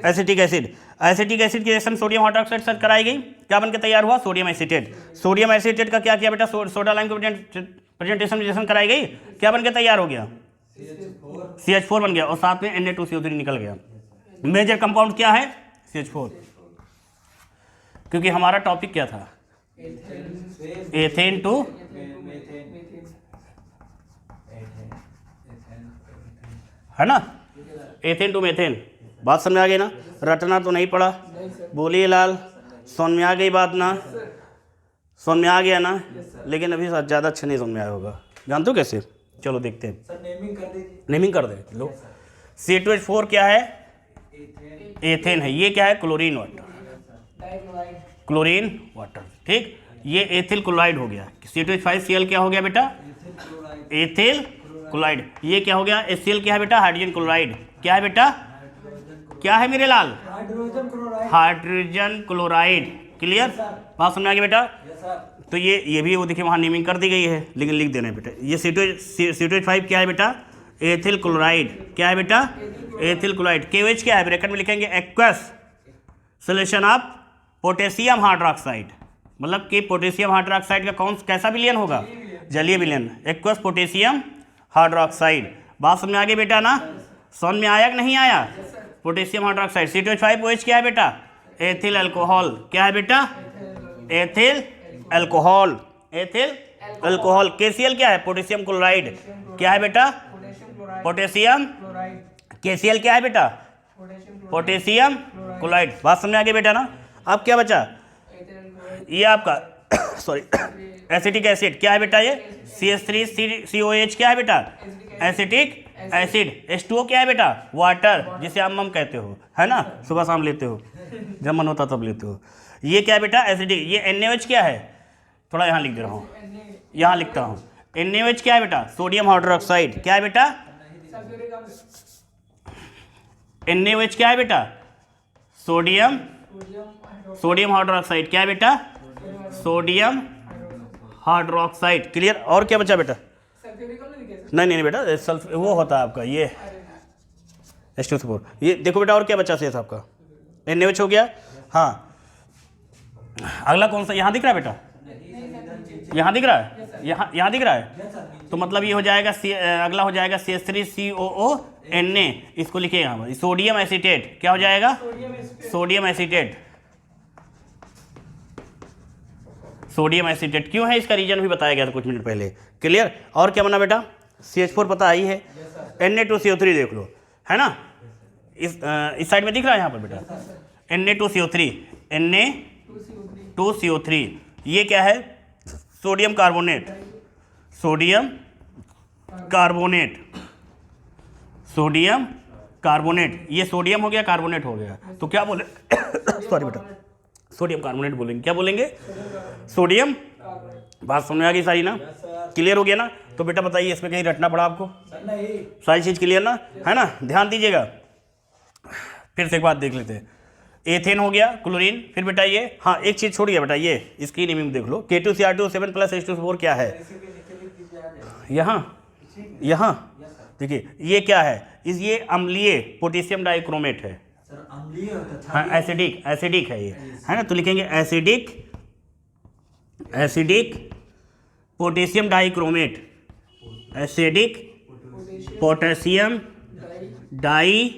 एसिटिक एसिड। एसिटिक एसिड की रिएक्शन सोडियम हाइड्रोक्साइड से कराई गई, क्या बनके तैयार हुआ सोडियम एसीटेट। सोडियम एसीटेट का क्या किया बेटा, सोडा लाइम के प्रेजेंटेशन रिएक्शन कराई गई, क्या बनके तैयार हो गया CH4 बन गया, और साथ में Na2CO3 निकल गया। मेजर कंपाउंड क्या है CH4, क्योंकि हमारा टॉपिक क्या था एथेन टू, है ना, एथेन टू मेथेन। बात समझ आ गई ना, रटना तो नहीं पड़ा, बोलिए लाल, समझ में आ गई बात ना, समझ में आ गया ना, लेकिन अभी ज़्यादा अच्छा नहीं समझ में आया होगा, जानते हो कैसे, चलो देखते हैं। सर नेमिंग कर दीजिए। नेमिंग कर दे लो। C2H4 क्या है, एथेन है, ये क्या है क्लोरीन वाटर, क्लोरीन वाटर, ठीक। ये एथिल क्लोराइड हो गया। C2H5Cl क्या हो गया बेटा, एथिल क्लोराइड। ये क्या हो गया HCl क्या है बेटा, हाइड्रोजन क्लोराइड, क्या है बेटा, क्या है मेरे लाल, hydrogen chloride. Hydrogen chloride, clear, बात समझ आ गई बेटा। Yes sir. तो ये भी वो देखिए वहाँ नेमिंग कर दी गई है, लेकिन लिख देना है बेटा। ये C2H5 क्या है बेटा, एथिल क्लोराइड, क्या है बेटा एथिल क्लोराइड। KOH क्या है, ब्रैकेट में लिखेंगे aqueous solution of potassium hydroxide, मतलब कि पोटेशियम हाइड्रोक्साइड का कैसा विलयन होगा, जलीय विलयन, एक्वस पोटेशियम हाइड्रोक्साइड। बात समझ में आ गई बेटा ना, समझ में आया कि नहीं आया, पोटेशियम हाइड्रोक्साइड। C2H5OH क्या है बेटा, एथिल अल्कोहल, क्या है बेटा ethyl alcohol, ethyl alcohol. KCl क्या है, पोटेशियम क्लोराइड, क्या है बेटा पोटेशियम, KCl क्या है बेटा पोटेशियम क्लोराइड। बात समझ में आ गई बेटा ना। अब क्या बचा, ये आपका सॉरी एसिटिक एसिड, क्या है बेटा ये CH3COH, क्या है बेटा एसिटिक एसिड। H2O क्या है बेटा वाटर, जिसे आप मम कहते हो, है ना, सुबह शाम लेते हो, जब मन होता तब लेते हो। ये क्या है बेटा एसिडिक। ये NaOH क्या है, थोड़ा यहाँ लिख दे रहा हूँ, यहाँ लिखता हूँ। NaOH क्या है बेटा, सोडियम हाइड्रोक्साइड, क्या है बेटा NaOH क्या है बेटा सोडियम हाइड्रोक्साइड, क्या है बेटा सोडियम हाइड्रोक्साइड, क्लियर। और क्या बचा बेटा, नहीं बेटा सल्फ वो होता है आपका ये H2SO4। ये देखो बेटा और क्या बचा शेष आपका, NaOH हो गया। हाँ अगला कौन सा, यहाँ दिख रहा है बेटा, यहाँ दिख रहा है, यहाँ दिख रहा है, तो मतलब ये हो जाएगा अगला हो जाएगा CH3COO Na, इसको लिखिए यहाँ पर सोडियम एसीटेट, क्या हो जाएगा सोडियम एसीटेट, सोडियम एसीटेट। क्यों है इसका रीजन भी बताया गया था कुछ मिनट पहले, क्लियर। और क्या बना बेटा CH4 पता आई है, Na2CO3 देख लो, है ना, इस साइड में दिख रहा है यहाँ पर बेटा Na2CO3, Na2CO3। ये क्या है sodium carbonate, sodium carbonate, sodium carbonate, ये सोडियम हो गया, कार्बोनेट हो गया, तो क्या बोले सॉरी बेटा, सोडियम कार्बोनेट बोलेंगे, क्या बोलेंगे? सोडियम। बात समझ में आ गई सारी ना? क्लियर हो गया ना? तो बेटा बताइए इसमें कहीं रटना पड़ा आपको? नहीं। सारी चीज़ क्लियर ना है ना? ध्यान दीजिएगा। फिर से एक बात देख लेते हैं। एथेन हो गया, क्लोरीन, फिर बेटा ये, हाँ एक चीज़ छोड़ गया बेटा, ये इसकी नेमिंग देख लो, K2Cr2 7 + H2SO4 क्या है? यहाँ यहाँ देखिए ये क्या है? ये अम्लीय पोटेशियम डाइक्रोमेट है। सर अम्लीय होता था। हाँ एसिडिक, एसिडिक है ये, है ना? तो लिखेंगे acidic, acidic potassium dichromate, acidic potassium di,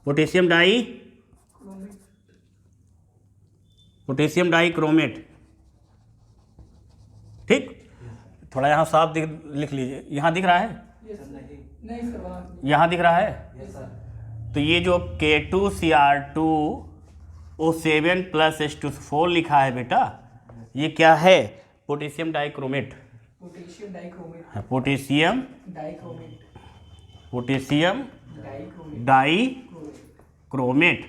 potassium di, potassium dichromate. ठीक, थोड़ा यहाँ साफ लिख लीजिए। यहाँ दिख रहा है? नहीं सर बना यहाँ दिख रहा है? Yes sir. तो ये जो K2Cr2O7 + H2SO4 लिखा है बेटा, ये क्या है? Potassium dichromate. पोटेशियम डाइक्रोमेट, हाँ, potassium dichromate, potassium dichromate, dichromate.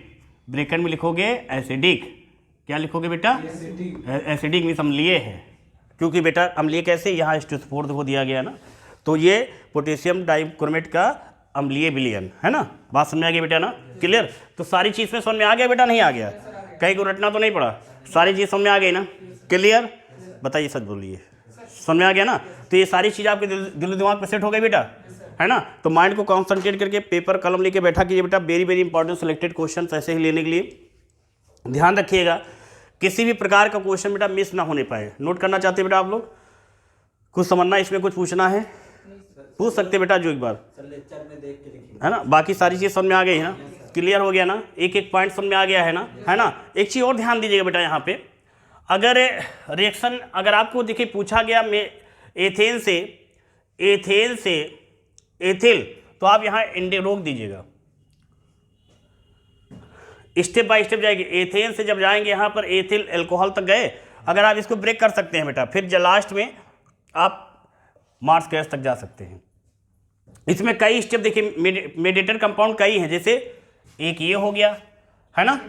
Bracket में लिखोगे एसिडिक, क्या लिखोगे बेटा? एसिडिक मीन्स अम्लीय है, क्योंकि बेटा अम्लीय कैसे? यहाँ H2SO4 को दिया गया ना, तो ये पोटेशियम डाइक्रोमेट का अम्लीय विलयन है ना? बात समझ में आ गई बेटा ना? क्लियर? तो सारी चीज़ में समझ में आ गया बेटा, नहीं आ गया? कहीं को रटना तो नहीं पड़ा? सारी चीज़ समझ में आ गई ना? क्लियर? बताइए, सच बोलिए, समझ में आ गया ना? तो ये सारी चीज़ आपके दिल दिमाग पे सेट हो गई बेटा, है ना? तो माइंड को कॉन्सेंट्रेट करके पेपर कलम लेके बैठा कीजिए बेटा। Very very important selected question ऐसे ही लेने के लिए ध्यान रखिएगा, किसी भी प्रकार का क्वेश्चन बेटा मिस ना होने पाए। नोट करना चाहते हैं बेटा आप लोग? कुछ समझना, इसमें कुछ पूछना है? पूछ सकते बेटा जो एक बार, सर लेक्चर में देख के लिखिए। है ना? बाकी सारी चीज़ समझ में आ गई है ना? क्लियर हो गया ना? एक एक पॉइंट समझ में आ गया है ना? है ना? एक चीज़ और ध्यान दीजिएगा बेटा, यहाँ पे अगर रिएक्शन अगर आपको देखिए पूछा गया एथेन से एथिल, तो आप यहाँ रोक दीजिएगा, स्टेप बाय स्टेप जाएगी। एथेन से जब जाएंगे यहाँ पर एथिल एल्कोहल तक गए, अगर आप इसको ब्रेक कर सकते हैं बेटा, फिर लास्ट में आप मार्स गैस तक जा सकते हैं। इसमें कई स्टेप देखिए, मेडिएटर कंपाउंड कई हैं, जैसे एक ये हो गया, है ना?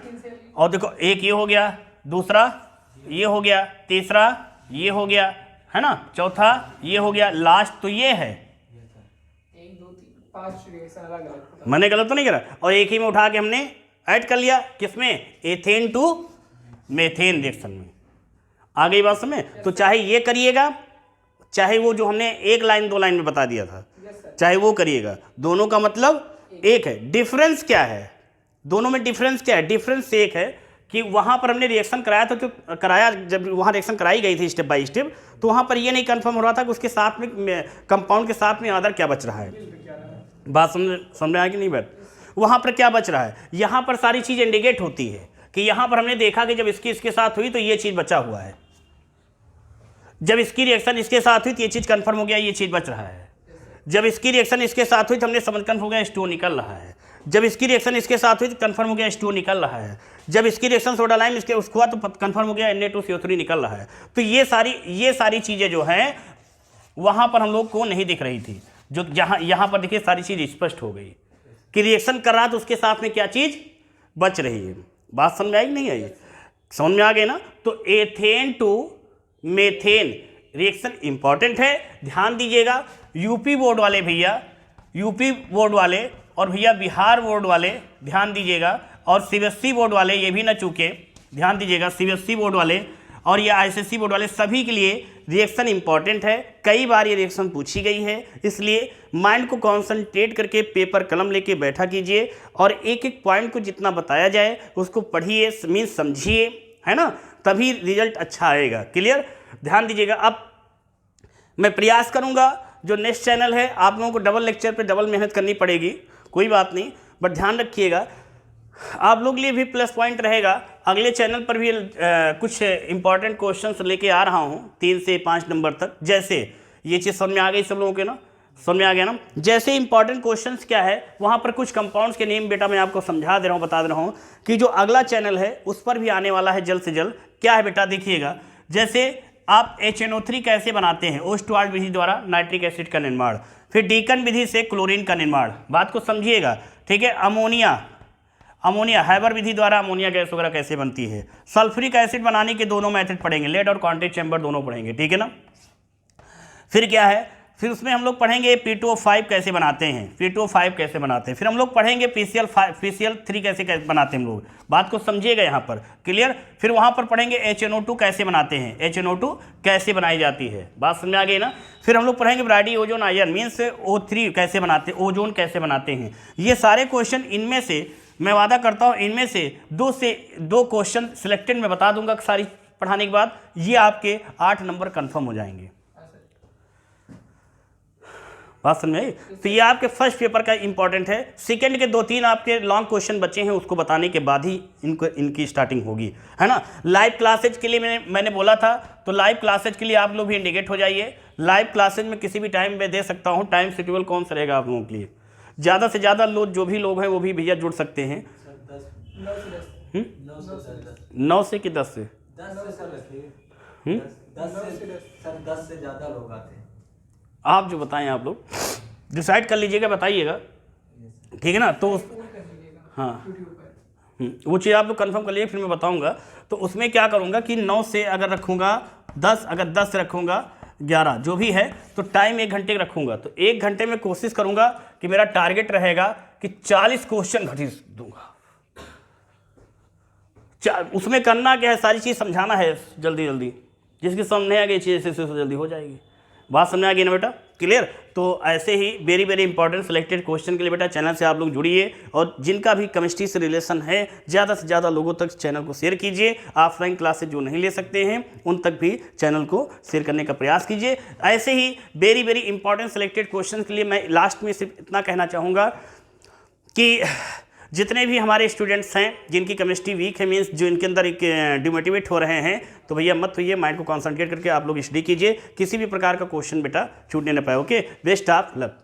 और देखो एक ये हो गया, दूसरा ये हो गया, तीसरा ये हो गया, है ना? चौथा ये हो गया, लास्ट तो ये है। 1 2 3 5 रिएक्शन अलग अलग। मैंने गलत तो नहीं करा? और एक ही में उठा के हमने ऐड कर लिया, किसमें? एथेन टू मेथेन रिएक्शन में। आ गई बात समझ? तो चाहे ये करिएगा, चाहे वो जो हमने 1 लाइन 2 लाइन में बता दिया था, चाहे वो करिएगा, दोनों का मतलब एक है। डिफरेंस क्या है दोनों में? डिफरेंस क्या है? डिफरेंस एक है कि वहाँ पर हमने रिएक्शन कराया था, जो कराया, जब वहाँ रिएक्शन कराई गई थी स्टेप बाय स्टेप, तो वहाँ पर ये नहीं कंफर्म हो रहा था कि उसके साथ में कंपाउंड के साथ में अदर क्या बच रहा है। बात समझ में आ कि नहीं बैठ? वहाँ पर क्या बच रहा है? यहाँ पर सारी चीज़ इंडिकेट होती है कि यहाँ पर हमने देखा कि जब इसके साथ हुई तो ये चीज़ बचा हुआ है, जब इसकी रिएक्शन इसके साथ हुई तो ये चीज़ कंफर्म हो गया, ये चीज़ बच रहा है। जब इसकी रिएक्शन इसके साथ हुई तो हमने समझ कंफर्म हो गया H2O निकल रहा है। जब इसकी रिएक्शन इसके साथ हुई तो कंफर्म हो गया H2O निकल रहा है। जब इसकी रिएक्शन सोडा लाइम इसके उसको हुआ तो कंफर्म हो गया Na2CO3 निकल रहा है। तो ये सारी चीज़ें जो हैं वहाँ पर हम लोग को नहीं दिख रही थी, जो यहाँ पर देखिए सारी चीज़ स्पष्ट हो गई कि रिएक्शन कर रहा तो उसके साथ में क्या चीज़ बच रही है। बात समझ में आई नहीं आई? समझ में आ गई ना? तो ethane to methane reaction important है, ध्यान दीजिएगा। यूपी बोर्ड वाले भैया, यूपी बोर्ड वाले और भैया बिहार बोर्ड वाले ध्यान दीजिएगा, और सीबीएसई बोर्ड वाले ये भी ना चूके, ध्यान दीजिएगा। सीबीएसई बोर्ड वाले और ये आईसीएसई बोर्ड वाले सभी के लिए रिएक्शन इंपॉर्टेंट है। कई बार ये रिएक्शन पूछी गई है, इसलिए माइंड को कॉन्सेंट्रेट करके पेपर कलम लेके बैठा कीजिए और एक एक पॉइंट को जितना बताया जाए उसको पढ़िए, मीन्स समझिए, है ना? तभी रिजल्ट अच्छा आएगा। क्लियर? ध्यान दीजिएगा। अब मैं प्रयास करूंगा, जो नेक्स्ट चैनल है आप लोगों को डबल लेक्चर पे डबल मेहनत करनी पड़ेगी, कोई बात नहीं, बट ध्यान रखिएगा आप लोग लिए भी प्लस पॉइंट रहेगा। अगले चैनल पर भी कुछ इंपॉर्टेंट क्वेश्चंस लेके आ रहा हूँ 3 से 5 नंबर तक। जैसे ये चीज़ समझ में आ गई सब लोगों के ना? समझ में आ गया ना? जैसे इंपॉर्टेंट क्वेश्चंस क्या है, वहाँ पर कुछ कंपाउंड्स के नेम बेटा मैं आपको समझा दे रहा हूँ, बता दे रहा हूँ कि जो अगला चैनल है उस पर भी आने वाला है जल्द से जल्द। क्या है बेटा? देखिएगा, जैसे आप HNO3 कैसे बनाते हैं, ओस्टवाल्ड विधि द्वारा नाइट्रिक एसिड का निर्माण, फिर डीकन विधि से क्लोरीन का निर्माण, बात को समझिएगा, ठीक है। अमोनिया हैबर विधि द्वारा अमोनिया गैस वगैरह कैसे बनती है, सल्फ्यूरिक एसिड बनाने के दोनों मेथड पढ़ेंगे, लेड और कॉन्टैक्ट चैम्बर दोनों पढ़ेंगे, ठीक है ना। फिर क्या है, फिर उसमें हम लोग पढ़ेंगे P2O5 कैसे बनाते हैं, P2O5 कैसे बनाते हैं, फिर हम लोग पढ़ेंगे PCl3 कैसे बनाते हैं हम लोग, बात को समझिएगा यहाँ पर, क्लियर। फिर वहाँ पर पढ़ेंगे HNO2 कैसे बनाते हैं, HNO2 कैसे बनाई जाती है, बात समझ आ गई ना। फिर हम लोग पढ़ेंगे Brady ozone ion means O3 कैसे बनाते हैं, ओजोन कैसे बनाते हैं। ये सारे क्वेश्चन, इनमें से मैं वादा करता हूँ इनमें से दो क्वेश्चन सिलेक्टेड मैं बता दूंगा सारी पढ़ाने के बाद, ये आपके 8 नंबर कंफर्म हो जाएंगे, बात समझ आई। तो ये आपके फर्स्ट पेपर का इंपॉर्टेंट है। सेकंड के 2-3 आपके लॉन्ग क्वेश्चन बचे हैं, उसको बताने के बाद ही इनकी स्टार्टिंग होगी, है ना। लाइव क्लासेज के लिए मैंने बोला था, तो लाइव क्लासेज के लिए आप लोग भी इंडिकेट हो जाइए। लाइव क्लासेज में किसी भी टाइम में दे सकता हूँ, टाइम शेड्यूल कौन सा रहेगा आप लोगों के लिए, ज़्यादा से ज़्यादा लोग जो भी लोग हैं वो भी भैया जुड़ सकते हैं। 9 से कि 10 से 10 से ज़्यादा लोग आते हैं, आप जो बताएं, आप लोग डिसाइड कर लीजिएगा, बताइएगा, ठीक है ना। तो हाँ वो चीज़ आप लोग कंफर्म कर लीजिए, फिर मैं बताऊंगा। तो उसमें क्या करूंगा कि 9 से अगर रखूंगा 10, अगर 10 से रखूंगा 11, जो भी है, तो टाइम 1 घंटे रखूंगा। तो 1 घंटे में कोशिश करूंगा कि मेरा टारगेट रहेगा कि 40 क्वेश्चन घटित दूंगा। उसमें करना क्या है, सारी चीज़ समझाना है जल्दी जल्दी, जिसकी समझ नहीं आ गई चीज़ से जल्दी हो जाएगी, बात समझ आ गई ना बेटा, क्लियर। तो ऐसे ही very very important selected question के लिए बेटा चैनल से आप लोग जुड़िए, और जिनका भी केमिस्ट्री से रिलेशन है ज़्यादा से ज़्यादा लोगों तक चैनल को शेयर कीजिए। ऑफलाइन क्लासेज जो नहीं ले सकते हैं उन तक भी चैनल को शेयर करने का प्रयास कीजिए। ऐसे ही very very important selected question के लिए मैं लास्ट में सिर्फ इतना कहना चाहूँगा कि जितने भी हमारे स्टूडेंट्स हैं जिनकी केमिस्ट्री वीक है, मीन्स जो इनके अंदर एक डिमोटिवेट हो रहे हैं, तो भैया मत होइए, माइंड को कॉन्सेंट्रेट करके आप लोग स्टडी कीजिए, किसी भी प्रकार का क्वेश्चन बेटा छूटने न पाए। Okay, best of luck.